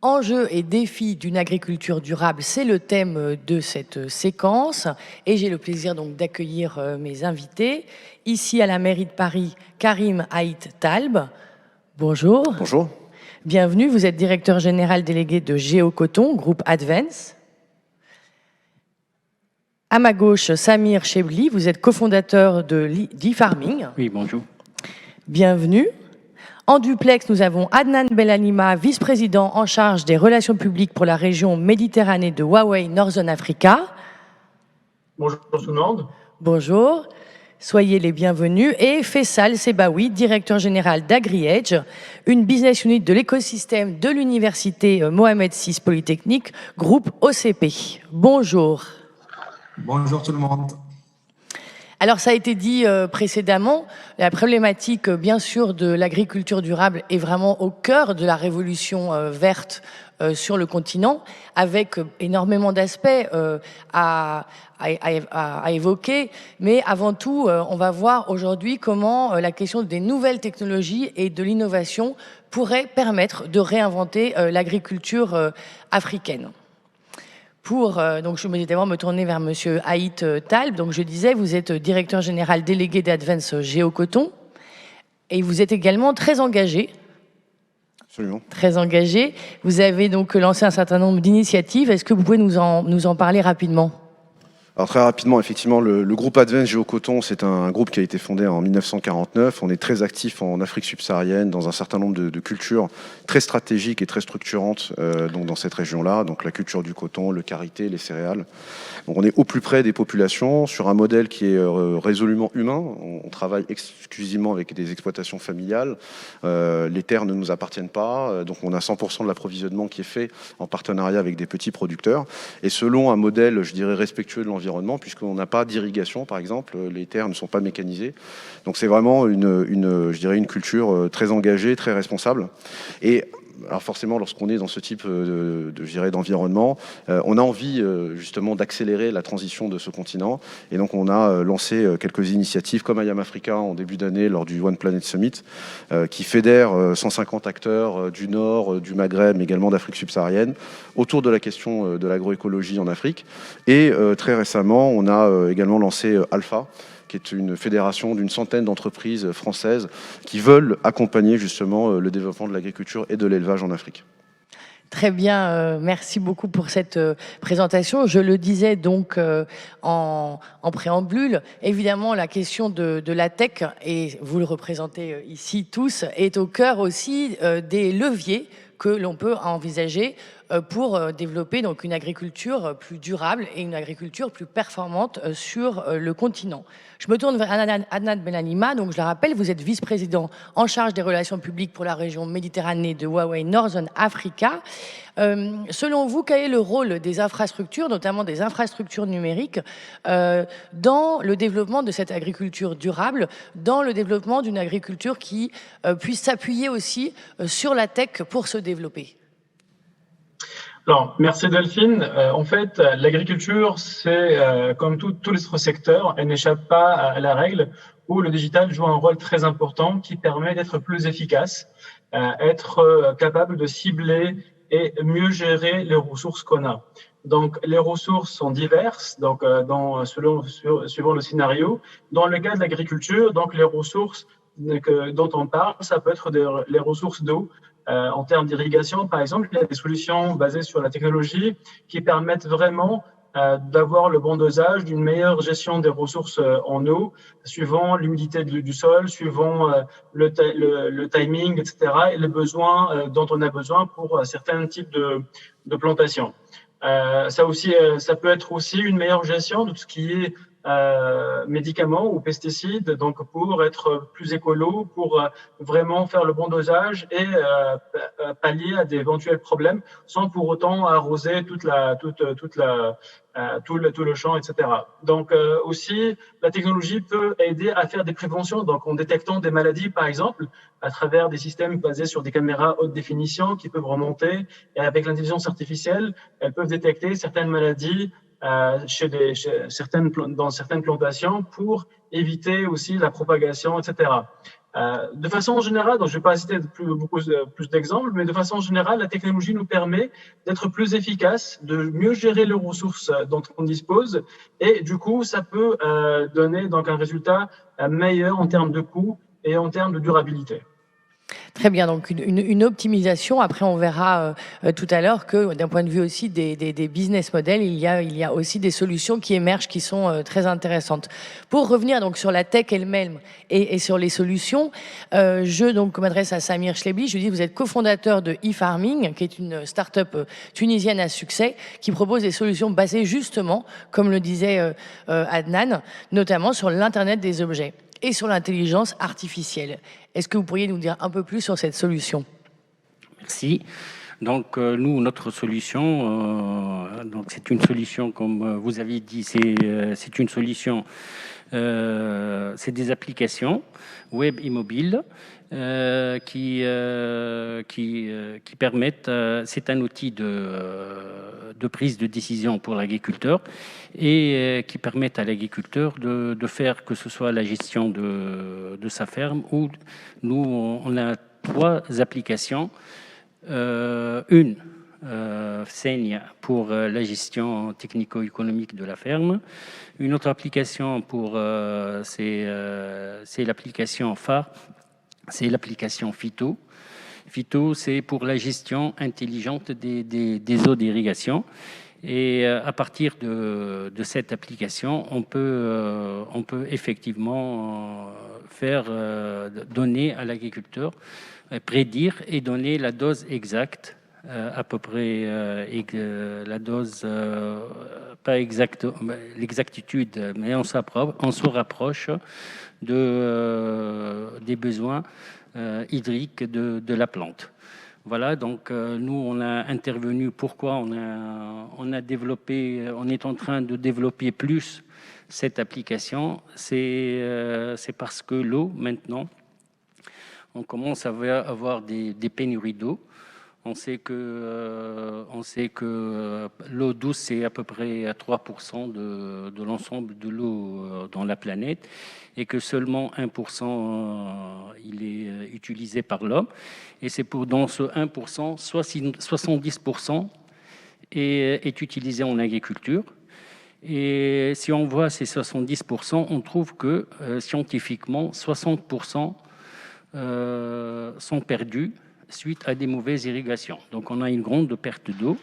Enjeux et défis d'une agriculture durable, c'est le thème de cette séquence et j'ai le plaisir donc d'accueillir mes invités. Ici à la mairie de Paris, Karim Haït Talb. Bonjour. Bonjour. Bienvenue, vous êtes directeur général délégué de Géocoton, groupe Advance. À ma gauche, Samir Chebli, vous êtes cofondateur de d'e-farming. Oui, bonjour. Bienvenue. En duplex, nous avons Adnan Belanima, vice-président en charge des relations publiques pour la région Méditerranée de Huawei Northern Africa. Bonjour tout le monde. Bonjour, soyez les bienvenus. Et Faisal Sebaoui, directeur général d'AgriEdge, une business unit de l'écosystème de l'université Mohamed VI Polytechnique, groupe OCP. Bonjour. Bonjour tout le monde. Alors ça a été dit précédemment, la problématique bien sûr de l'agriculture durable est vraiment au cœur de la révolution verte sur le continent, avec énormément d'aspects à évoquer. Mais avant tout, on va voir aujourd'hui comment la question des nouvelles technologies et de l'innovation pourrait permettre de réinventer l'agriculture africaine. Donc je vais d'abord me tourner vers Monsieur Haït Talb. Donc je disais, vous êtes directeur général délégué d'Advance Géocoton et vous êtes également très engagé. Absolument. Très engagé. Vous avez donc lancé un certain nombre d'initiatives. Est-ce que vous pouvez nous en parler rapidement ? Alors très rapidement, effectivement, le groupe Advance Géocoton, c'est un groupe qui a été fondé en 1949. On est très actif en Afrique subsaharienne, dans un certain nombre de cultures très stratégiques et très structurantes donc dans cette région-là. Donc la culture du coton, le karité, les céréales. Donc on est au plus près des populations, sur un modèle qui est résolument humain. On travaille exclusivement avec des exploitations familiales. Les terres ne nous appartiennent pas, donc on a 100% de l'approvisionnement qui est fait en partenariat avec des petits producteurs. Et selon un modèle, je dirais, respectueux de l'environnement, puisqu'on n'a pas d'irrigation, par exemple, les terres ne sont pas mécanisées. Donc c'est vraiment je dirais une culture très engagée, très responsable. Et alors forcément, lorsqu'on est dans ce type d'environnement, on a envie justement d'accélérer la transition de ce continent. Et donc on a lancé quelques initiatives comme IAM Africa en début d'année lors du One Planet Summit, qui fédère 150 acteurs du Nord, du Maghreb, mais également d'Afrique subsaharienne, autour de la question de l'agroécologie en Afrique. Et très récemment, on a également lancé Alpha, qui est une fédération d'une centaine d'entreprises françaises qui veulent accompagner justement le développement de l'agriculture et de l'élevage en Afrique. Très bien, merci beaucoup pour cette présentation. Je le disais donc en préambule, évidemment la question de la tech, et vous le représentez ici tous, est au cœur aussi des leviers que l'on peut envisager pour développer donc une agriculture plus durable et une agriculture plus performante sur le continent. Je me tourne vers Adnan Belanima, donc je le rappelle, vous êtes vice-président en charge des relations publiques pour la région Méditerranée de Huawei Northern Africa. Selon vous, quel est le rôle des infrastructures, notamment des infrastructures numériques, dans le développement de cette agriculture durable, dans le développement d'une agriculture qui puisse s'appuyer aussi sur la tech pour se développer ? Alors, merci Delphine. En fait, l'agriculture, c'est comme tous les autres secteurs, elle n'échappe pas à la règle où le digital joue un rôle très important qui permet d'être plus efficace, être capable de cibler et mieux gérer les ressources qu'on a. Donc, les ressources sont diverses, donc suivant le scénario. Dans le cas de l'agriculture, donc les ressources dont on parle, ça peut être les ressources d'eau. En termes d'irrigation, par exemple, il y a des solutions basées sur la technologie qui permettent vraiment d'avoir le bon dosage, d'une meilleure gestion des ressources en eau, suivant l'humidité du sol, suivant le timing, etc., et les besoins dont on a besoin pour certains types de plantations. Ça peut être aussi une meilleure gestion de tout ce qui est médicaments ou pesticides, donc pour être plus écolo, pour vraiment faire le bon dosage et pallier à d'éventuels problèmes sans pour autant arroser tout le champ, etc. Donc aussi, la technologie peut aider à faire des préventions, donc en détectant des maladies, par exemple, à travers des systèmes basés sur des caméras haute définition qui peuvent remonter, et avec l'intelligence artificielle, elles peuvent détecter certaines maladies dans certaines plantations pour éviter aussi la propagation, etc. De façon générale, donc je ne vais pas citer plus d'exemples, mais de façon générale, la technologie nous permet d'être plus efficace, de mieux gérer les ressources dont on dispose, et du coup, ça peut donner donc un résultat meilleur en termes de coût et en termes de durabilité. Très bien, donc une optimisation. Après, on verra tout à l'heure que d'un point de vue aussi des business models, il y a aussi des solutions qui émergent qui sont très intéressantes. Pour revenir donc sur la tech elle-même et sur les solutions, je donc m'adresse à Samir Chlebi. Je lui dis, vous êtes cofondateur de eFarming, qui est une start-up tunisienne à succès qui propose des solutions basées justement, comme le disait Adnan, notamment sur l'Internet des objets et sur l'intelligence artificielle. Est-ce que vous pourriez nous dire un peu plus sur cette solution? Merci. Donc, nous, notre solution, donc c'est une solution, comme vous avez dit, c'est une solution, c'est des applications web et mobiles qui permettent, c'est un outil de prise de décision pour l'agriculteur et qui permettent à l'agriculteur de faire que ce soit la gestion de sa ferme ou nous, on a 3 applications. Une, Seigne pour la gestion technico-économique de la ferme. Une autre application c'est l'application phare, c'est l'application Phyto. Phyto, c'est pour la gestion intelligente des eaux d'irrigation. Et à partir de cette application, on peut effectivement donner à l'agriculteur, prédire et donner la dose exacte, à peu près la dose, pas exacte, l'exactitude, mais on se rapproche des besoins hydriques de la plante. Voilà, donc nous, on a intervenu. Pourquoi on a développé, on est en train de développer plus cette application. C'est parce que l'eau, maintenant, on commence à avoir des pénuries d'eau. On sait que l'eau douce, c'est à peu près à 3% de l'ensemble de l'eau dans la planète et que seulement 1% il est utilisé par l'homme. Et c'est dans ce 1%, 70% est utilisé en agriculture. Et si on voit ces 70%, on trouve que scientifiquement, 60% sont perdus suite à des mauvaises irrigations. Donc on a une grande perte d'eau.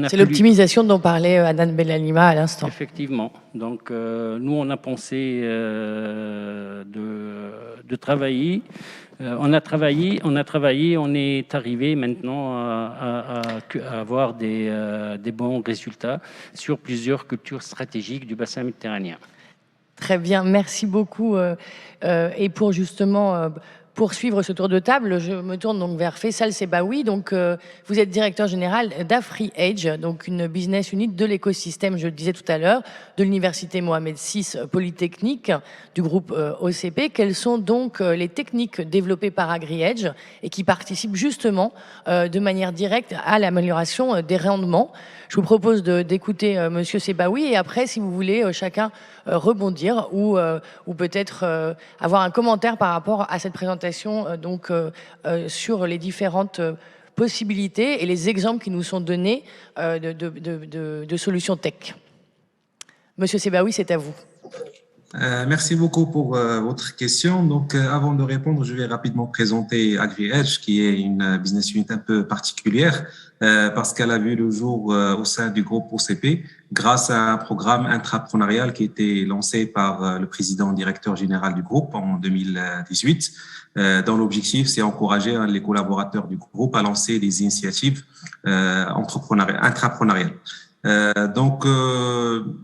C'est l'optimisation dont parlait Adnan Belalima à l'instant. Effectivement. Donc nous, on a pensé de travailler. On a travaillé, on est arrivé maintenant à avoir des bons résultats sur plusieurs cultures stratégiques du bassin méditerranéen. Très bien, merci beaucoup. Et pour justement poursuivre ce tour de table, je me tourne donc vers Faisal Sebaoui. Donc, vous êtes directeur général d'AfriEdge, donc une business unit de l'écosystème, je le disais tout à l'heure, de l'université Mohamed VI Polytechnique, du groupe OCP. Quelles sont donc les techniques développées par AgriEdge et qui participent justement de manière directe à l'amélioration des rendements? Je vous propose d'écouter Monsieur Sebaoui et après, si vous voulez, chacun rebondir ou peut-être avoir un commentaire par rapport à cette présentation sur les différentes possibilités et les exemples qui nous sont donnés de solutions tech. Monsieur Sebaoui, c'est à vous. Merci beaucoup pour votre question. Donc, avant de répondre, je vais rapidement présenter AgriEdge, qui est une business unit un peu particulière parce qu'elle a vu le jour au sein du groupe OCP grâce à un programme intrapreneurial qui a été lancé par le président directeur général du groupe en 2018, dont l'objectif, c'est encourager les collaborateurs du groupe à lancer des initiatives intrapreneuriales. Donc,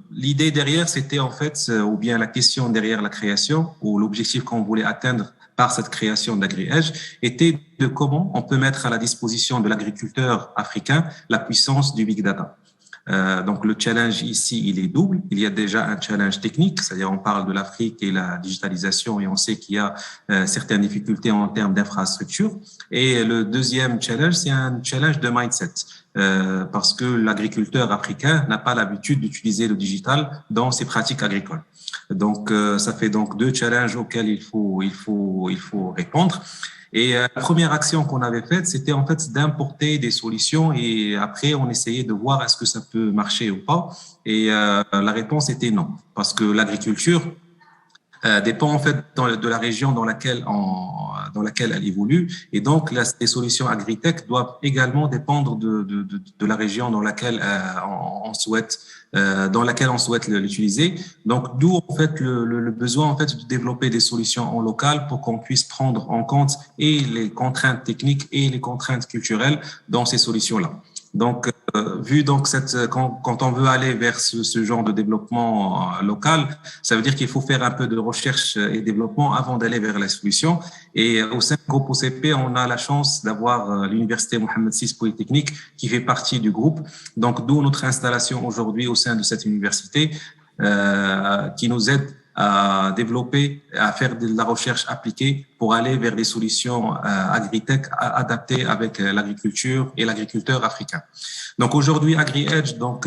l'idée derrière, c'était en fait, ou bien la question derrière la création, ou l'objectif qu'on voulait atteindre par cette création d'AgriEdge, était de comment on peut mettre à la disposition de l'agriculteur africain la puissance du Big Data. Donc le challenge ici, il est double. Il y a déjà un challenge technique, c'est-à-dire on parle de l'Afrique et la digitalisation et on sait qu'il y a certaines difficultés en termes d'infrastructure. Et le deuxième challenge, c'est un challenge de mindset. Parce que l'agriculteur africain n'a pas l'habitude d'utiliser le digital dans ses pratiques agricoles. Donc, ça fait donc deux challenges auxquels il faut répondre. Et la première action qu'on avait faite, c'était en fait d'importer des solutions et après, on essayait de voir est-ce que ça peut marcher ou pas. Et la réponse était non, parce que l'agriculture dépend en fait de la région dans laquelle elle évolue et donc les solutions agritech doivent également dépendre de la région dans laquelle on souhaite l'utiliser. Donc d'où en fait le besoin en fait de développer des solutions en local pour qu'on puisse prendre en compte et les contraintes techniques et les contraintes culturelles dans ces solutions-là. Donc, vu donc quand on veut aller vers ce genre de développement local, ça veut dire qu'il faut faire un peu de recherche et développement avant d'aller vers la solution. Et au sein du groupe OCP, on a la chance d'avoir l'université Mohammed VI Polytechnique qui fait partie du groupe. Donc, d'où notre installation aujourd'hui au sein de cette université qui nous aide à développer, à faire de la recherche appliquée pour aller vers des solutions agritech adaptées avec l'agriculture et l'agriculteur africain. Donc aujourd'hui, AgriEdge, donc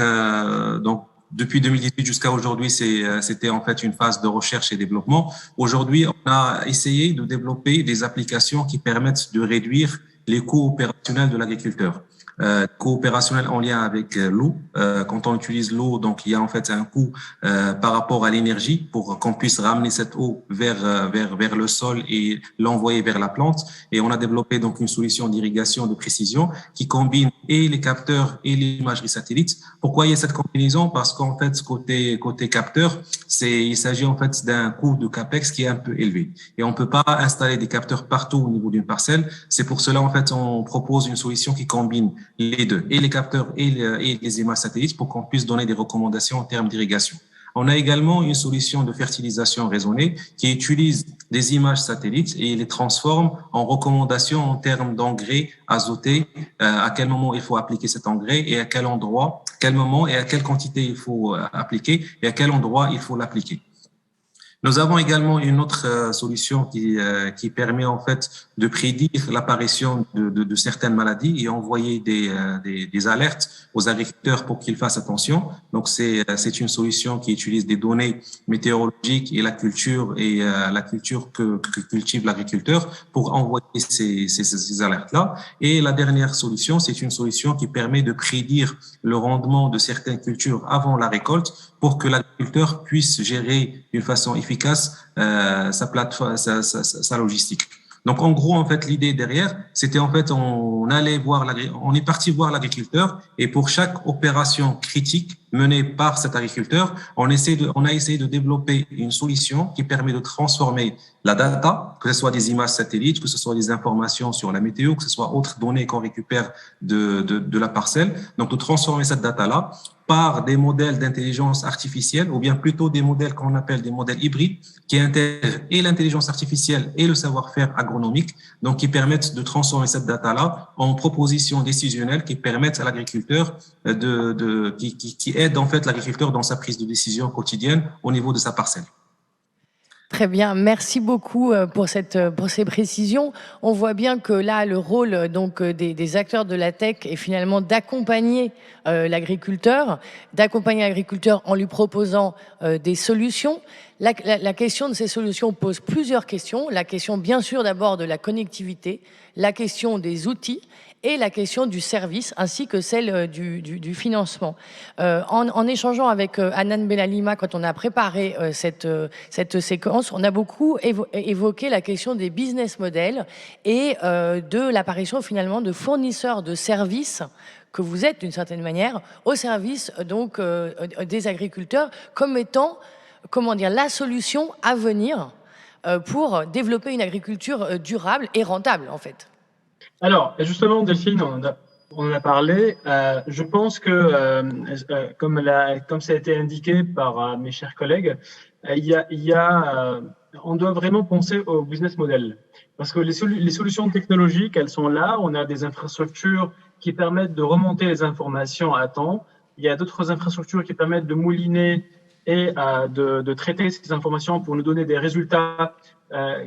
depuis 2018 jusqu'à aujourd'hui, c'était en fait une phase de recherche et développement. Aujourd'hui, on a essayé de développer des applications qui permettent de réduire les coûts opérationnels de l'agriculteur. Coopérationnel en lien avec l'eau. Quand on utilise l'eau, donc il y a en fait un coût par rapport à l'énergie pour qu'on puisse ramener cette eau vers le sol et l'envoyer vers la plante. Et on a développé donc une solution d'irrigation de précision qui combine et les capteurs et l'imagerie satellite. Pourquoi il y a cette combinaison? Parce qu'en fait, côté capteur, il s'agit en fait d'un coût de capex qui est un peu élevé. Et on peut pas installer des capteurs partout au niveau d'une parcelle. C'est pour cela en fait on propose une solution qui combine les deux, et les capteurs et les images satellites pour qu'on puisse donner des recommandations en termes d'irrigation. On a également une solution de fertilisation raisonnée qui utilise des images satellites et les transforme en recommandations en termes d'engrais azotés, à quel moment il faut appliquer cet engrais et à quel endroit, quel moment et à quelle quantité il faut appliquer et à quel endroit il faut l'appliquer. Nous avons également une autre solution qui permet en fait de prédire l'apparition de certaines maladies et envoyer des alertes aux agriculteurs pour qu'ils fassent attention. Donc c'est une solution qui utilise des données météorologiques et la culture que cultive l'agriculteur pour envoyer ces alertes-là. Et la dernière solution, c'est une solution qui permet de prédire le rendement de certaines cultures avant la récolte pour que l'agriculteur puisse gérer d'une façon efficace sa plateforme, sa logistique. Donc, en gros, en fait, l'idée derrière, c'était en fait, on est parti voir l'agriculteur et pour chaque opération critique menée par cet agriculteur, on a essayé de développer une solution qui permet de transformer la data, que ce soit des images satellites, que ce soit des informations sur la météo, que ce soit autres données qu'on récupère de la parcelle. Donc, de transformer cette data-là par des modèles d'intelligence artificielle ou bien plutôt des modèles qu'on appelle des modèles hybrides qui intègrent et l'intelligence artificielle et le savoir-faire agronomique, donc qui permettent de transformer cette data-là en propositions décisionnelles qui permettent à l'agriculteur qui aident en fait l'agriculteur dans sa prise de décision quotidienne au niveau de sa parcelle. Très bien, merci beaucoup pour ces précisions. On voit bien que là, le rôle donc des acteurs de la tech est finalement d'accompagner l'agriculteur en lui proposant des solutions. La question de ces solutions pose plusieurs questions. La question, bien sûr, d'abord de la connectivité, la question des outils et la question du service, ainsi que celle du financement. En échangeant avec Hanan Belalima, quand on a préparé cette séquence, on a beaucoup évoqué la question des business models et de l'apparition finalement de fournisseurs de services que vous êtes d'une certaine manière au service donc des agriculteurs comme étant, comment dire, la solution à venir pour développer une agriculture durable et rentable en fait. Alors, justement, Delphine, on en a parlé. Je pense que, comme ça a été indiqué par mes chers collègues, on doit vraiment penser au business model. Parce que les solutions technologiques, elles sont là. On a des infrastructures qui permettent de remonter les informations à temps. il y a d'autres infrastructures qui permettent de mouliner et de traiter ces informations pour nous donner des résultats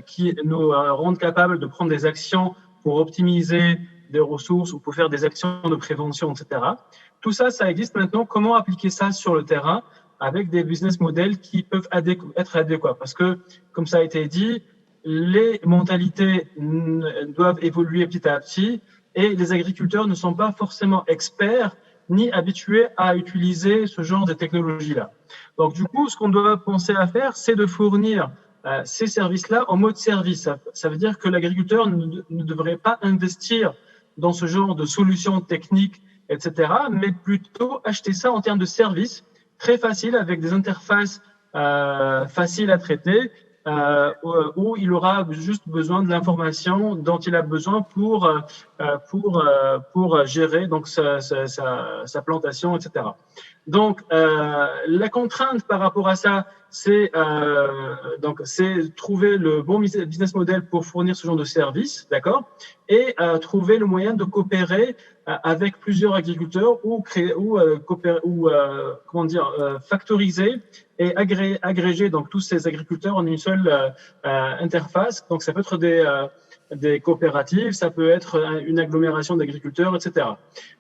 qui nous rendent capables de prendre des actions pour optimiser des ressources ou pour faire des actions de prévention, etc. Tout ça, ça existe maintenant. Comment appliquer ça sur le terrain avec des business models qui peuvent être adéquats? Parce que, comme ça a été dit, les mentalités doivent évoluer petit à petit et les agriculteurs ne sont pas forcément experts ni habitués à utiliser ce genre de technologie-là. Donc, du coup, ce qu'on doit penser à faire, c'est de fournir ces services-là en mode service. Ça veut dire que l'agriculteur ne devrait pas investir dans ce genre de solutions techniques, etc., mais plutôt acheter ça en termes de services très faciles avec des interfaces faciles à traiter, où il aura juste besoin de l'information dont il a besoin pour gérer donc sa plantation, etc. Donc, la contrainte par rapport à ça, c'est trouver le bon business model pour fournir ce genre de service, d'accord, et trouver le moyen de coopérer avec plusieurs agriculteurs ou factoriser et agréger donc tous ces agriculteurs en une seule interface. Donc, ça peut être des coopératives, ça peut être une agglomération d'agriculteurs, etc.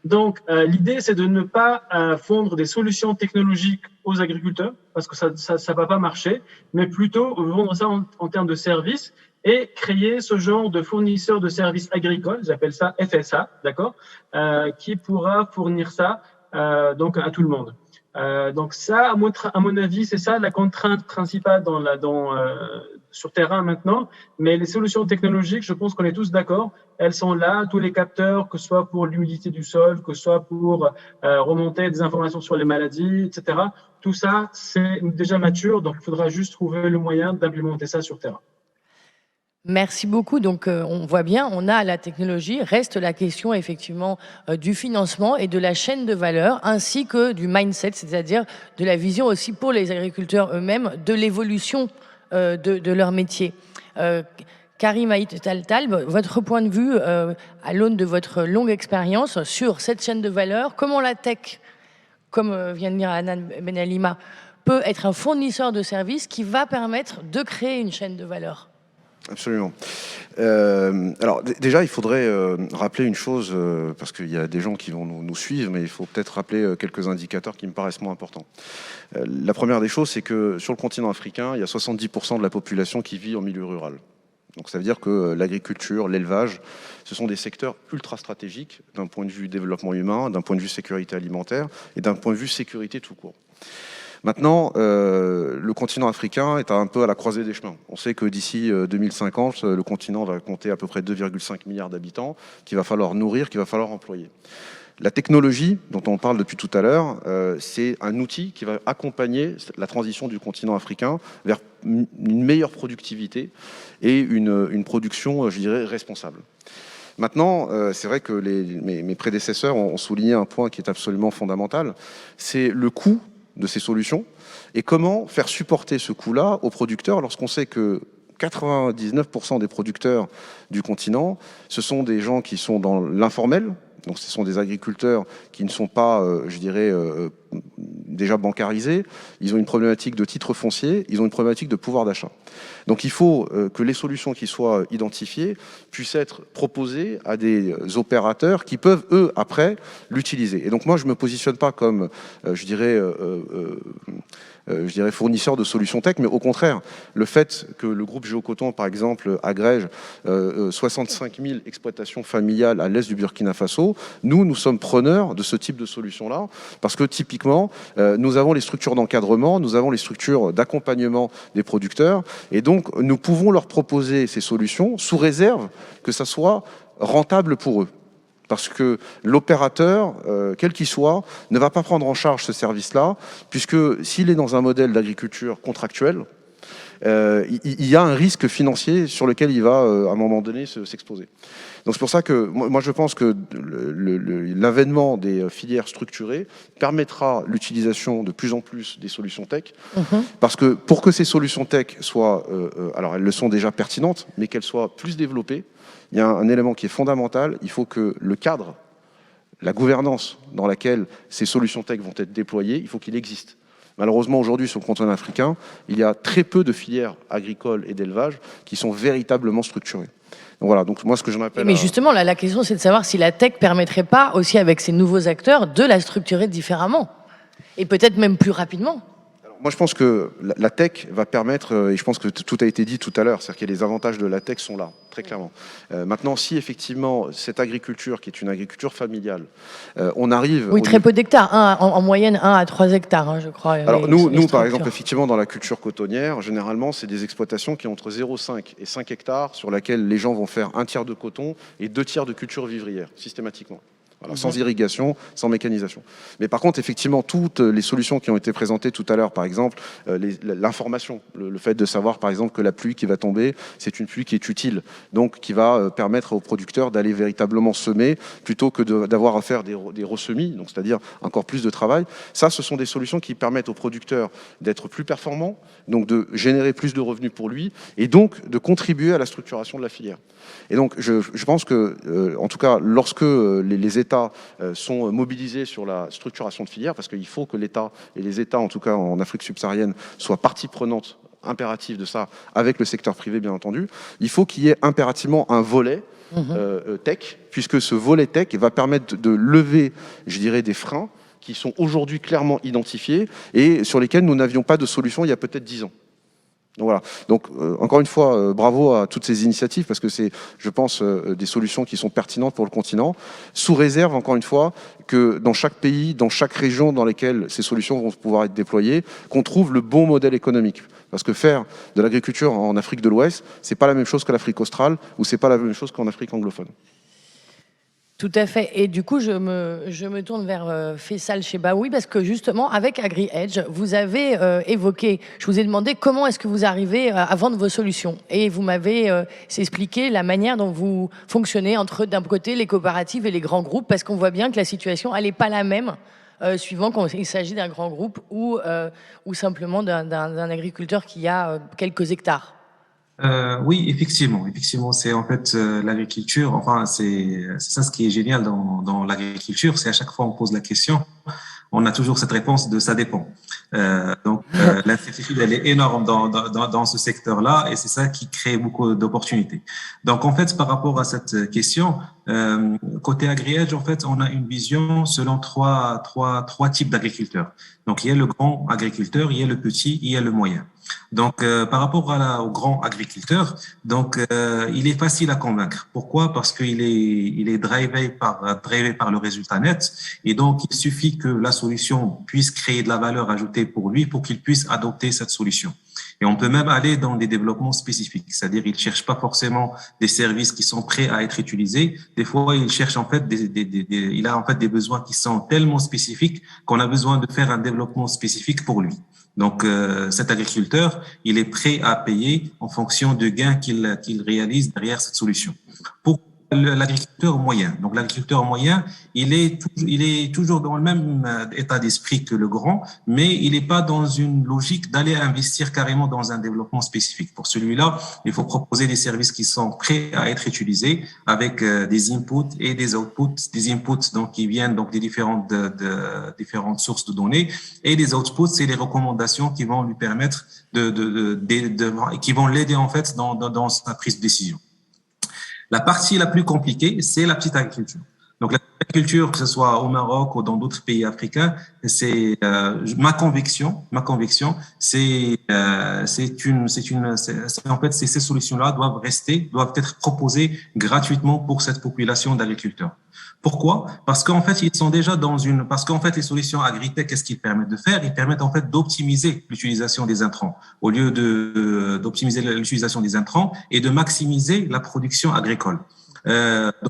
Donc, l'idée, c'est de ne pas fondre des solutions technologiques aux agriculteurs, parce que ça va pas marcher, mais plutôt vendre ça en termes de services et créer ce genre de fournisseur de services agricoles, j'appelle ça FSA, d'accord, qui pourra fournir ça donc à tout le monde. Donc ça, à mon avis, c'est ça la contrainte principale sur terrain maintenant. Mais les solutions technologiques, je pense qu'on est tous d'accord, elles sont là, tous les capteurs, que ce soit pour l'humidité du sol, que ce soit pour remonter des informations sur les maladies, etc. Tout ça, c'est déjà mature, donc il faudra juste trouver le moyen d'implémenter ça sur terrain. Merci beaucoup. Donc, on voit bien, on a la technologie. Reste la question, effectivement, du financement et de la chaîne de valeur, ainsi que du mindset, c'est-à-dire de la vision aussi pour les agriculteurs eux-mêmes de l'évolution de leur métier. Karim Aït Taltalb, votre point de vue à l'aune de votre longue expérience sur cette chaîne de valeur, comment la tech, comme vient de dire Hanan Benalima, peut être un fournisseur de services qui va permettre de créer une chaîne de valeur? Absolument. Alors déjà, il faudrait rappeler une chose, parce qu'il y a des gens qui vont nous suivre, mais il faut peut-être rappeler quelques indicateurs qui me paraissent moins importants. La première des choses, c'est que sur le continent africain, il y a 70% de la population qui vit en milieu rural. Donc ça veut dire que l'agriculture, l'élevage, ce sont des secteurs ultra stratégiques d'un point de vue développement humain, d'un point de vue sécurité alimentaire et d'un point de vue sécurité tout court. Maintenant, le continent africain est un peu à la croisée des chemins. On sait que d'ici 2050, le continent va compter à peu près 2,5 milliards d'habitants qu'il va falloir nourrir, qu'il va falloir employer. La technologie, dont on parle depuis tout à l'heure, c'est un outil qui va accompagner la transition du continent africain vers une meilleure productivité et une production, je dirais, responsable. Maintenant, c'est vrai que mes prédécesseurs ont souligné un point qui est absolument fondamental, c'est le coût de ces solutions et comment faire supporter ce coût-là aux producteurs lorsqu'on sait que 99% des producteurs du continent, ce sont des gens qui sont dans l'informel, donc ce sont des agriculteurs qui ne sont pas, je dirais, déjà bancarisés, ils ont une problématique de titre foncier, ils ont une problématique de pouvoir d'achat. Donc il faut que les solutions qui soient identifiées puissent être proposées à des opérateurs qui peuvent, eux, après, l'utiliser. Et donc moi, je ne me positionne pas comme, je dirais, fournisseur de solutions tech, mais au contraire, le fait que le groupe Géocoton, par exemple, agrège 65 000 exploitations familiales à l'est du Burkina Faso, nous sommes preneurs de ce type de solutions-là, parce que typiquement, nous avons les structures d'encadrement, nous avons les structures d'accompagnement des producteurs, et donc nous pouvons leur proposer ces solutions sous réserve que ça soit rentable pour eux. Parce que l'opérateur, quel qu'il soit, ne va pas prendre en charge ce service-là, puisque s'il est dans un modèle d'agriculture contractuelle, il y a un risque financier sur lequel il va, à un moment donné, s'exposer. Donc c'est pour ça que moi je pense que l'avènement des filières structurées permettra l'utilisation de plus en plus des solutions tech, parce que pour que ces solutions tech soient, alors elles le sont déjà pertinentes, mais qu'elles soient plus développées, il y a un élément qui est fondamental, il faut que le cadre la gouvernance dans laquelle ces solutions tech vont être déployées, il faut qu'il existe. Malheureusement, aujourd'hui, sur le continent africain, il y a très peu de filières agricoles et d'élevage qui sont véritablement structurées. Donc voilà, donc moi ce que j'en appelle... Mais justement, là, la question c'est de savoir si la tech permettrait pas aussi avec ces nouveaux acteurs de la structurer différemment et peut-être même plus rapidement. Moi, je pense que la tech va permettre, et je pense que tout a été dit tout à l'heure, c'est-à-dire que les avantages de la tech sont là, très clairement. Maintenant, si effectivement, cette agriculture, qui est une agriculture familiale, on arrive... Oui, très peu d'hectares, en moyenne 1 à 3 hectares, hein, je crois. Alors nous, par exemple, effectivement, dans la culture cotonnière, généralement, c'est des exploitations qui ont entre 0,5 et 5 hectares sur lesquelles les gens vont faire 1 tiers de coton et 2 tiers de culture vivrière, systématiquement. Voilà, sans irrigation, sans mécanisation. Mais par contre, effectivement, toutes les solutions qui ont été présentées tout à l'heure, par exemple, l'information, le fait de savoir, par exemple, que la pluie qui va tomber, c'est une pluie qui est utile, donc qui va permettre aux producteurs d'aller véritablement semer, plutôt que d'avoir à faire des ressemis, donc c'est-à-dire encore plus de travail. Ça, ce sont des solutions qui permettent aux producteurs d'être plus performants, donc de générer plus de revenus pour lui, et donc de contribuer à la structuration de la filière. Et donc, je pense que, en tout cas, lorsque les États sont mobilisés sur la structuration de filières, parce qu'il faut que l'État, et les États, en tout cas en Afrique subsaharienne, soient partie prenante impérative de ça, avec le secteur privé, bien entendu, il faut qu'il y ait impérativement un volet tech, puisque ce volet tech va permettre de lever, je dirais, des freins qui sont aujourd'hui clairement identifiés et sur lesquels nous n'avions pas de solution il y a peut-être 10 ans. Donc voilà. Donc encore une fois, bravo à toutes ces initiatives parce que c'est, je pense, des solutions qui sont pertinentes pour le continent, sous réserve, encore une fois, que dans chaque pays, dans chaque région dans lesquelles ces solutions vont pouvoir être déployées, qu'on trouve le bon modèle économique. Parce que faire de l'agriculture en Afrique de l'Ouest, c'est pas la même chose que l'Afrique australe ou c'est pas la même chose qu'en Afrique anglophone. Tout à fait. Et du coup, je me tourne vers Faisal Chebbaoui parce que justement, avec AgriEdge, vous avez évoqué, je vous ai demandé comment est-ce que vous arrivez à vendre vos solutions. Et vous m'avez expliqué la manière dont vous fonctionnez entre, d'un côté, les coopératives et les grands groupes, parce qu'on voit bien que la situation, elle n'est pas la même suivant qu'il s'agit d'un grand groupe ou simplement d'un agriculteur qui a quelques hectares. Oui, effectivement, c'est en fait l'agriculture. Enfin, c'est ça ce qui est génial dans l'agriculture, c'est à chaque fois on pose la question, on a toujours cette réponse de ça dépend. Donc l'incertitude elle est énorme dans ce secteur-là et c'est ça qui crée beaucoup d'opportunités. Donc en fait par rapport à cette question, côté AgriEdge en fait on a une vision selon trois types d'agriculteurs. Donc il y a le grand agriculteur, il y a le petit, il y a le moyen. Donc, par rapport au grand agriculteur, donc il est facile à convaincre. Pourquoi? Parce qu'il est drivé par le résultat net, et donc il suffit que la solution puisse créer de la valeur ajoutée pour lui, pour qu'il puisse adopter cette solution. Et on peut même aller dans des développements spécifiques, c'est-à-dire il cherche pas forcément des services qui sont prêts à être utilisés. Des fois, il cherche en fait il a en fait des besoins qui sont tellement spécifiques qu'on a besoin de faire un développement spécifique pour lui. Donc, cet agriculteur, il est prêt à payer en fonction du gain qu'il réalise derrière cette solution. Pour l'agriculteur moyen, donc l'agriculteur moyen, il est toujours dans le même état d'esprit que le grand, mais il n'est pas dans une logique d'aller investir carrément dans un développement spécifique. Pour celui-là, il faut proposer des services qui sont prêts à être utilisés avec des inputs et des outputs. Des inputs donc qui viennent donc des différentes sources de données et des outputs, c'est les recommandations qui vont lui permettre qui vont l'aider en fait dans sa prise de décision. La partie la plus compliquée, c'est la petite agriculture. Donc, la petite agriculture, que ce soit au Maroc ou dans d'autres pays africains, c'est ma conviction, c'est en fait ces solutions-là doivent être proposées gratuitement pour cette population d'agriculteurs. Pourquoi? Parce qu'en fait, ils sont déjà parce qu'en fait, les solutions agritech, qu'est-ce qu'ils permettent de faire? Ils permettent en fait d'optimiser l'utilisation des intrants. Au lieu d'optimiser l'utilisation des intrants et de maximiser la production agricole.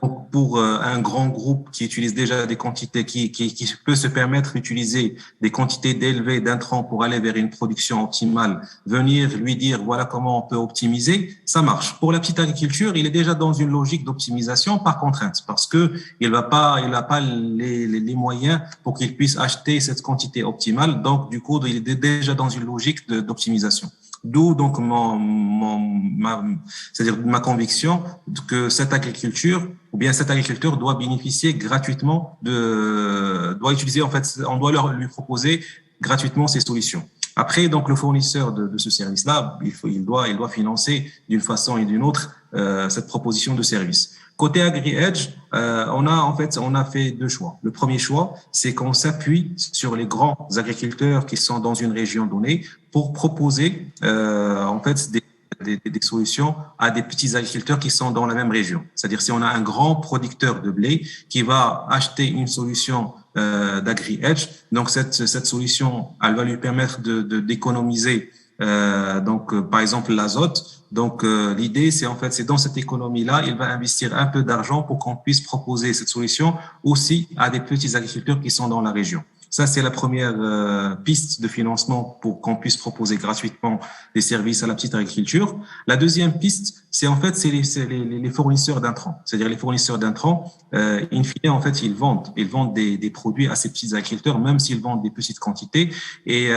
Donc, pour un grand groupe qui utilise déjà des quantités, qui peut se permettre d'utiliser des quantités d'élevées d'intrants pour aller vers une production optimale, venir lui dire voilà comment on peut optimiser, ça marche. Pour la petite agriculture, il est déjà dans une logique d'optimisation par contrainte, parce que il n'a pas les moyens pour qu'il puisse acheter cette quantité optimale. Donc, du coup, il est déjà dans une logique d'optimisation. D'où donc c'est-à-dire ma conviction que cette agriculture ou bien cet agriculteur doit bénéficier gratuitement doit utiliser, en fait, on doit lui proposer gratuitement ces solutions. Après, donc, le fournisseur de ce service-là, il doit financer d'une façon et d'une autre cette proposition de service. Côté AgriEdge, on a fait deux choix. Le premier choix, c'est qu'on s'appuie sur les grands agriculteurs qui sont dans une région donnée pour proposer en fait des solutions à des petits agriculteurs qui sont dans la même région. C'est-à-dire si on a un grand producteur de blé qui va acheter une solution d'AgriEdge, donc cette solution, elle va lui permettre d'économiser par exemple l'azote. Donc l'idée, c'est dans cette économie-là, il va investir un peu d'argent pour qu'on puisse proposer cette solution aussi à des petits agriculteurs qui sont dans la région. Ça, c'est la première piste de financement pour qu'on puisse proposer gratuitement des services à la petite agriculture. La deuxième piste, c'est les fournisseurs d'intrants. C'est-à-dire les fournisseurs d'intrants, in fine, en fait, ils vendent des produits à ces petits agriculteurs, même s'ils vendent des petites quantités. Et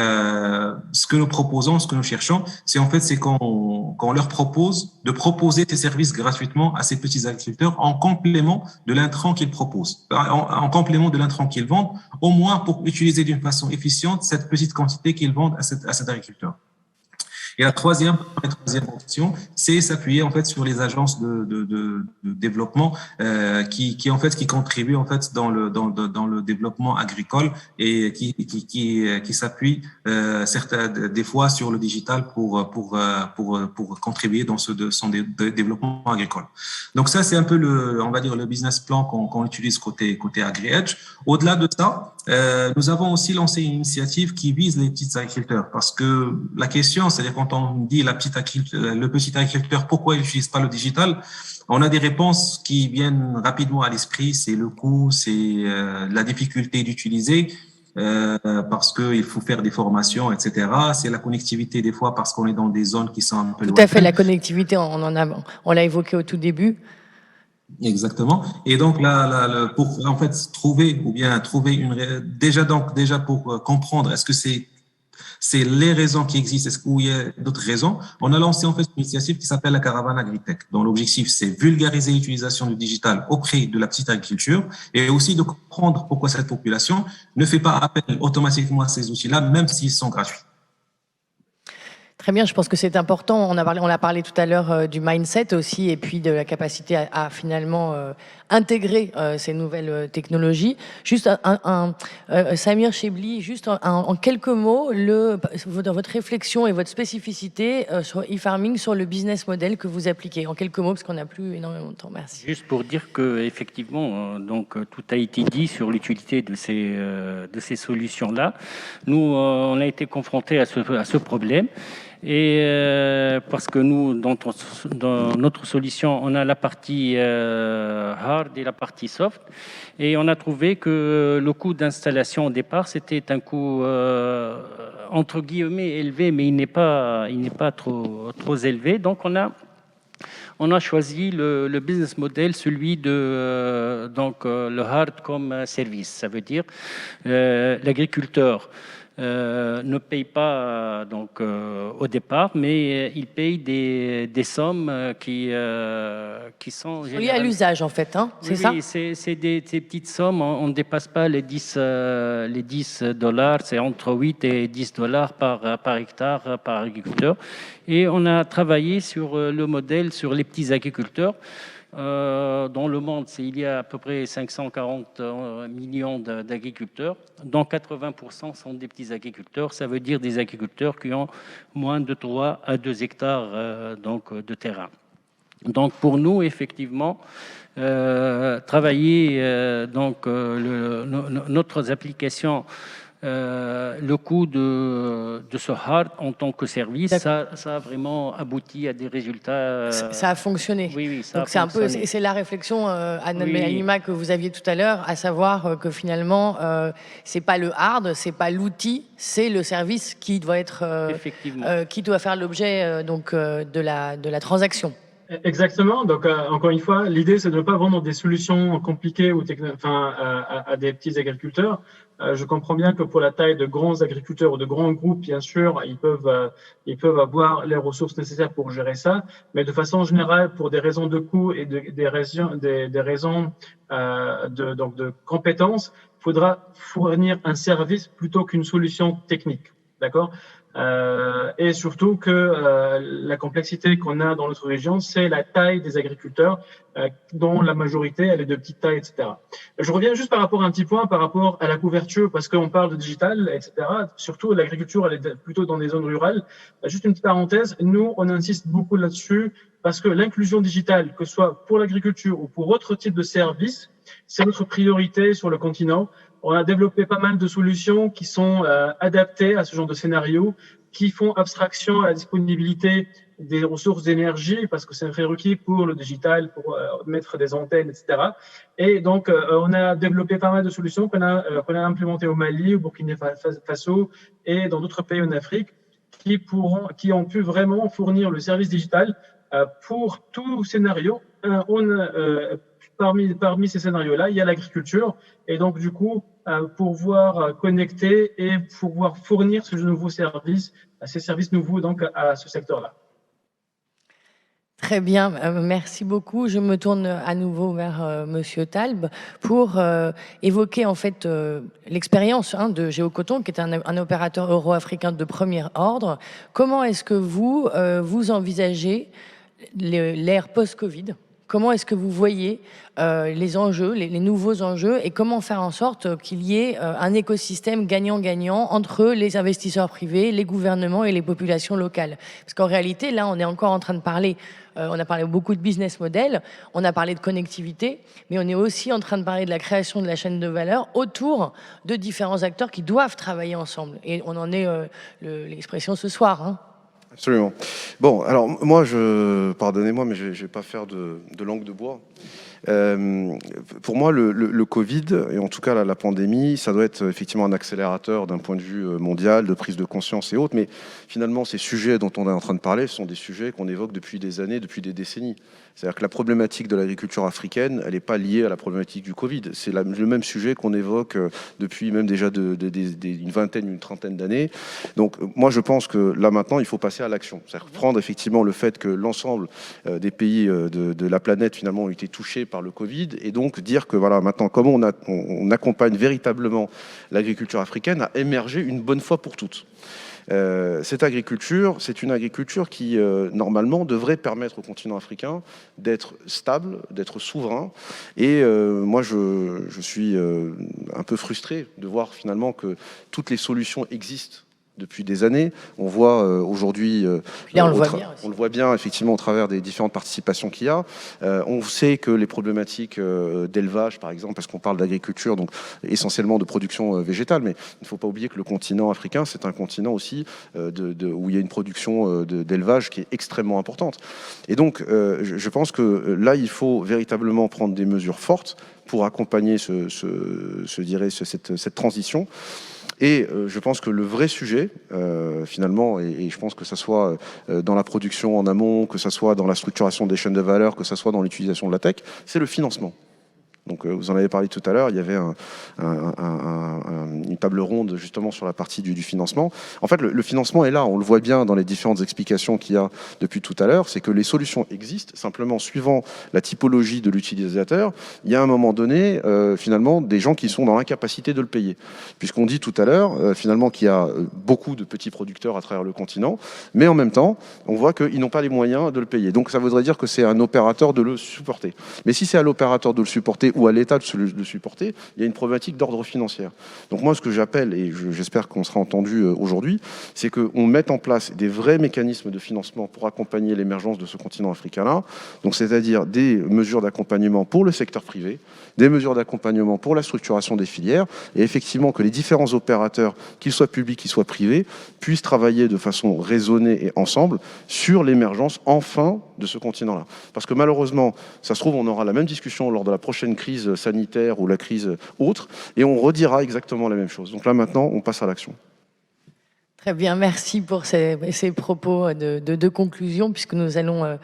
ce que nous cherchons, c'est qu'on leur propose de proposer ces services gratuitement à ces petits agriculteurs en complément de l'intrant qu'ils proposent, en complément de l'intrant qu'ils vendent, au moins pour utiliser d'une façon efficiente cette petite quantité qu'ils vendent à cet agriculteur. Et la troisième option, c'est s'appuyer en fait sur les agences de développement qui contribuent en fait dans le développement agricole et qui s'appuient des fois sur le digital pour contribuer dans son développement agricole. Donc ça, c'est un peu le business plan qu'on utilise côté AgriEdge. Au-delà de ça, nous avons aussi lancé une initiative qui vise les petits agriculteurs, parce que la question, c'est-à-dire quand on dit le petit agriculteur, pourquoi il n'utilise pas le digital, on a des réponses qui viennent rapidement à l'esprit. C'est le coût, c'est la difficulté d'utiliser, parce qu'il faut faire des formations, etc. C'est la connectivité des fois parce qu'on est dans des zones qui sont un peu lointaines. Tout à fait, la connectivité, on l'a évoqué au tout début. Exactement. Et donc là, pour en fait trouver déjà pour comprendre est-ce que c'est les raisons qui existent, est-ce qu'il y a d'autres raisons, on a lancé en fait une initiative qui s'appelle la Caravane Agritech, dont l'objectif c'est vulgariser l'utilisation du digital auprès de la petite agriculture et aussi de comprendre pourquoi cette population ne fait pas appel automatiquement à ces outils-là, même s'ils sont gratuits. Très bien, je pense que c'est important. On a parlé tout à l'heure du mindset aussi et puis de la capacité à finalement intégrer ces nouvelles technologies. Juste Samir Chebli, juste en quelques mots, dans votre réflexion et votre spécificité sur e-farming, sur le business model que vous appliquez. En quelques mots, parce qu'on n'a plus énormément de temps. Merci. Juste pour dire que effectivement, tout a été dit sur l'utilité de ces solutions-là. Nous, on a été confrontés à ce problème. Et parce que nous, dans notre solution, on a la partie hard et la partie soft, et on a trouvé que le coût d'installation au départ, c'était un coût entre guillemets élevé, mais il n'est pas trop élevé. Donc on a choisi le business model, celui de le hard comme service. Ça veut dire l'agriculteur ne paye pas au départ, mais il paye des sommes qui sont liées à l'usage en fait, hein, c'est ça? Oui, c'est des petites sommes, on ne dépasse pas les $10, c'est entre 8 et $10 par hectare, par agriculteur. Et on a travaillé sur le modèle sur les petits agriculteurs. Dans le monde, il y a à peu près 540 millions d'agriculteurs, dont 80% sont des petits agriculteurs. Ça veut dire des agriculteurs qui ont moins de 3 à 2 hectares de terrain. Donc pour nous, effectivement, travailler notre application, le coût de ce hard en tant que service, ça a vraiment abouti à des résultats. Ça a fonctionné. Oui, ça donc a fonctionné. C'est la réflexion, Anima, que vous aviez tout à l'heure, à savoir que finalement, c'est pas le hard, c'est pas l'outil, c'est le service qui doit être, qui doit faire l'objet de la transaction. Exactement. Donc, encore une fois, l'idée, c'est de ne pas vendre des solutions compliquées ou à des petits agriculteurs. Je comprends bien que pour la taille de grands agriculteurs ou de grands groupes, bien sûr, ils peuvent avoir les ressources nécessaires pour gérer ça. Mais de façon générale, pour des raisons de coût et des raisons donc de compétences, il faudra fournir un service plutôt qu'une solution technique. D'accord? Et surtout que la complexité qu'on a dans notre région, c'est la taille des agriculteurs, dont la majorité, elle est de petite taille, etc. Je reviens juste par rapport à un petit point, par rapport à la couverture, parce qu'on parle de digital, etc. Surtout, l'agriculture, elle est plutôt dans des zones rurales. Juste une petite parenthèse, nous, on insiste beaucoup là-dessus, parce que l'inclusion digitale, que ce soit pour l'agriculture ou pour autre type de service, c'est notre priorité sur le continent. On a développé pas mal de solutions qui sont adaptées à ce genre de scénario, qui font abstraction à la disponibilité des ressources d'énergie, parce que c'est un prérequis pour le digital, pour mettre des antennes, etc. Et donc, on a développé pas mal de solutions qu'on a implémentées au Mali, au Burkina Faso et dans d'autres pays en Afrique, qui ont pu vraiment fournir le service digital pour tout scénario. Parmi ces scénarios-là, il y a l'agriculture, et donc du coup, pouvoir connecter et pouvoir fournir ce nouveau service, ces services nouveaux donc à ce secteur-là. Très bien, merci beaucoup. Je me tourne à nouveau vers Monsieur Talb pour évoquer en fait l'expérience de Géocoton, qui est un opérateur euro-africain de premier ordre. Comment est-ce que vous envisagez l'ère post-Covid ? Comment est-ce que vous voyez les enjeux, les nouveaux enjeux, et comment faire en sorte qu'il y ait un écosystème gagnant-gagnant entre les investisseurs privés, les gouvernements et les populations locales? Parce qu'en réalité, là, on est encore en train de parler, on a parlé beaucoup de business model, on a parlé de connectivité, mais on est aussi en train de parler de la création de la chaîne de valeur autour de différents acteurs qui doivent travailler ensemble. Et on en est l'expression ce soir, hein. Absolument. Bon, alors moi, pardonnez-moi, mais je ne vais pas faire de langue de bois. Pour moi, le Covid, et en tout cas la pandémie, ça doit être effectivement un accélérateur d'un point de vue mondial, de prise de conscience et autres, mais finalement, ces sujets dont on est en train de parler, ce sont des sujets qu'on évoque depuis des années, depuis des décennies. C'est-à-dire que la problématique de l'agriculture africaine, elle n'est pas liée à la problématique du Covid. C'est le même sujet qu'on évoque depuis même déjà une vingtaine, une trentaine d'années. Donc moi, je pense que là maintenant, il faut passer à l'action. C'est-à-dire prendre effectivement le fait que l'ensemble des pays de la planète finalement ont été touchés par le Covid, et donc dire que voilà, maintenant, comment on accompagne véritablement l'agriculture africaine à émerger une bonne fois pour toutes. Cette agriculture, c'est une agriculture qui, normalement, devrait permettre au continent africain d'être stable, d'être souverain. Et moi, je suis un peu frustré de voir finalement que toutes les solutions existent depuis des années. On voit aujourd'hui, on le voit bien effectivement au travers des différentes participations qu'il y a. On sait que les problématiques d'élevage, par exemple, parce qu'on parle d'agriculture, donc essentiellement de production végétale, mais il ne faut pas oublier que le continent africain, c'est un continent aussi où il y a une production d'élevage qui est extrêmement importante. Et donc, je pense que là, il faut véritablement prendre des mesures fortes pour accompagner cette transition. Et je pense que le vrai sujet, finalement, et je pense que ça soit dans la production en amont, que ça soit dans la structuration des chaînes de valeur, que ça soit dans l'utilisation de la tech, c'est le financement. Donc, vous en avez parlé tout à l'heure, il y avait une table ronde justement sur la partie du financement. En fait, le financement est là, on le voit bien dans les différentes explications qu'il y a depuis tout à l'heure, c'est que les solutions existent, simplement suivant la typologie de l'utilisateur, il y a à un moment donné, finalement, des gens qui sont dans l'incapacité de le payer. Puisqu'on dit tout à l'heure, finalement, qu'il y a beaucoup de petits producteurs à travers le continent, mais en même temps, on voit qu'ils n'ont pas les moyens de le payer. Donc, ça voudrait dire que c'est à un opérateur de le supporter. Mais si c'est à l'opérateur de le supporter ou à l'État de le supporter, il y a une problématique d'ordre financier. Donc moi, ce que j'appelle, et j'espère qu'on sera entendu aujourd'hui, c'est qu'on mette en place des vrais mécanismes de financement pour accompagner l'émergence de ce continent africain-là, donc c'est-à-dire des mesures d'accompagnement pour le secteur privé, des mesures d'accompagnement pour la structuration des filières, et effectivement que les différents opérateurs, qu'ils soient publics, qu'ils soient privés, puissent travailler de façon raisonnée et ensemble sur l'émergence, enfin, de ce continent-là. Parce que malheureusement, ça se trouve, on aura la même discussion lors de la prochaine crise sanitaire ou la crise autre, et on redira exactement la même chose. Donc là, maintenant, on passe à l'action. Très bien, merci pour ces propos de conclusion, puisque nous allons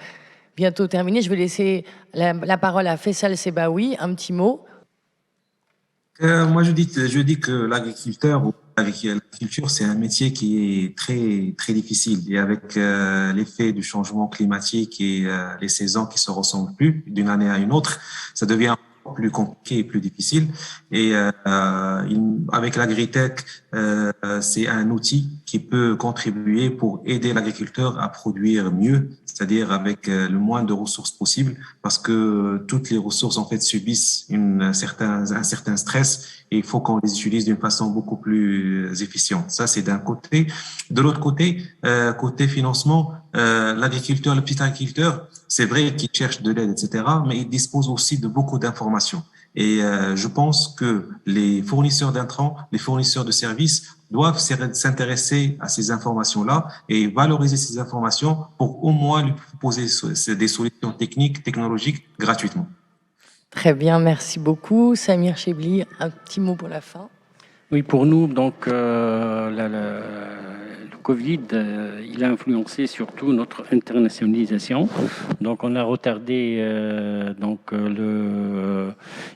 bientôt terminer. Je vais laisser la parole à Faisal Sebaoui. Un petit mot. Moi, je dis que l'agriculture, c'est un métier qui est très, très difficile. Et avec l'effet du changement climatique et les saisons qui se ressemblent plus d'une année à une autre, ça devient plus compliqué et plus difficile. Et avec l'agritech, c'est un outil qui peut contribuer pour aider l'agriculteur à produire mieux, c'est-à-dire avec le moins de ressources possible, parce que toutes les ressources en fait subissent un certain stress et il faut qu'on les utilise d'une façon beaucoup plus efficiente. Ça, c'est d'un côté. De l'autre côté, côté financement, l'agriculteur, le petit agriculteur, c'est vrai qu'il cherche de l'aide, etc., mais il dispose aussi de beaucoup d'informations. Et je pense que les fournisseurs d'intrants, les fournisseurs de services doivent s'intéresser à ces informations-là et valoriser ces informations pour au moins lui proposer des solutions techniques, technologiques gratuitement. Très bien, merci beaucoup. Samir Chebli, un petit mot pour la fin. Oui, pour nous, donc, le Covid, il a influencé surtout notre internationalisation. Donc, on a retardé le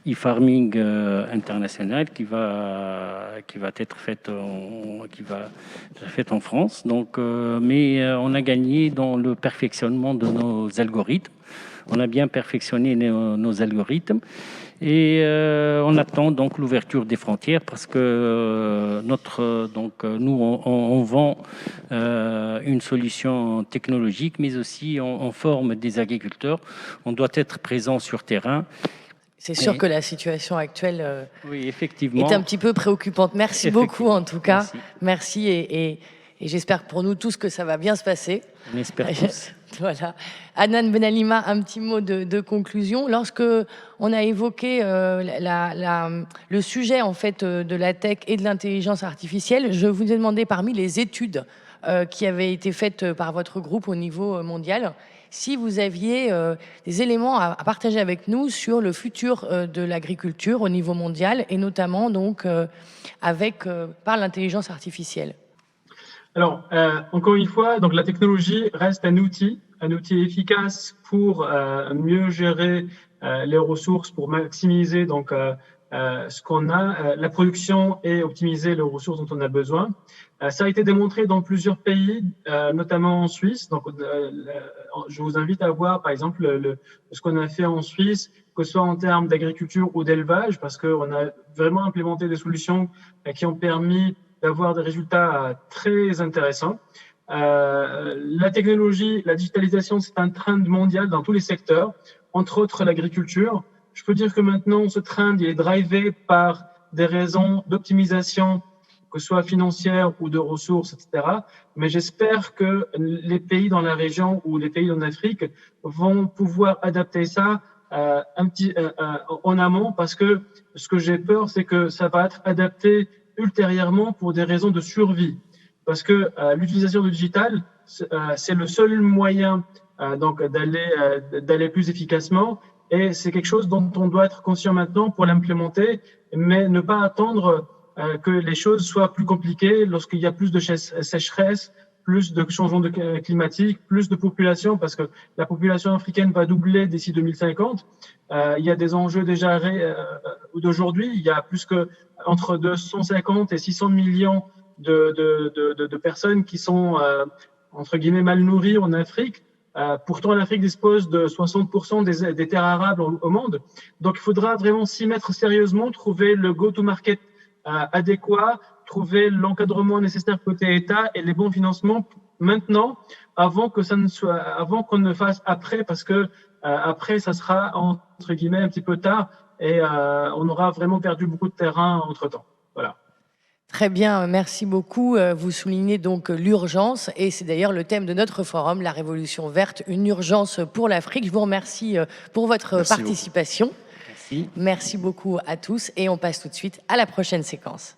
e-farming international qui va être fait en France. Donc, mais on a gagné dans le perfectionnement de nos algorithmes. On a bien perfectionné nos algorithmes et on attend donc l'ouverture des frontières parce que nous on vend une solution technologique, mais aussi on forme des agriculteurs. On doit être présent sur terrain. C'est sûr que la situation actuelle oui, effectivement, est un petit peu préoccupante. Merci beaucoup en tout cas. Merci et j'espère pour nous tous que ça va bien se passer. On espère tous. Voilà. Adnan Benalima, un petit mot de conclusion. Lorsque on a évoqué le sujet en fait de la tech et de l'intelligence artificielle, je vous ai demandé parmi les études qui avaient été faites par votre groupe au niveau mondial, si vous aviez des éléments à partager avec nous sur le futur de l'agriculture au niveau mondial et notamment donc par l'intelligence artificielle. Alors, encore une fois, donc la technologie reste un outil efficace pour mieux gérer les ressources, pour maximiser donc ce qu'on a, la production et optimiser les ressources dont on a besoin. Ça a été démontré dans plusieurs pays, notamment en Suisse. Donc, je vous invite à voir, par exemple, ce qu'on a fait en Suisse, que ce soit en termes d'agriculture ou d'élevage, parce qu'on a vraiment implémenté des solutions qui ont permis d'avoir des résultats très intéressants. La technologie, la digitalisation, c'est un trend mondial dans tous les secteurs, entre autres l'agriculture. Je peux dire que maintenant, ce trend il est drivé par des raisons d'optimisation, que ce soit financière ou de ressources, etc. Mais j'espère que les pays dans la région ou les pays en Afrique vont pouvoir adapter ça en amont, parce que ce que j'ai peur, c'est que ça va être adapté ultérieurement pour des raisons de survie, parce que l'utilisation du digital, c'est le seul moyen donc d'aller plus efficacement, et c'est quelque chose dont on doit être conscient maintenant pour l'implémenter, mais ne pas attendre que les choses soient plus compliquées lorsqu'il y a plus de sécheresse, plus de changements climatiques, plus de population, parce que la population africaine va doubler d'ici 2050. Il y a des enjeux déjà d'aujourd'hui. Il y a plus que entre 250 et 600 millions de personnes qui sont entre guillemets mal nourries en Afrique. Pourtant, l'Afrique dispose de 60% des terres arables au monde. Donc, il faudra vraiment s'y mettre sérieusement, trouver le go-to-market adéquat, trouver l'encadrement nécessaire côté État et les bons financements maintenant, avant qu'on ne fasse après, parce que après, ça sera entre guillemets un petit peu tard et on aura vraiment perdu beaucoup de terrain entre-temps. Voilà. Très bien, merci beaucoup. Vous soulignez donc l'urgence et c'est d'ailleurs le thème de notre forum, la révolution verte, une urgence pour l'Afrique. Je vous remercie pour votre participation. Merci. Merci beaucoup à tous et on passe tout de suite à la prochaine séquence.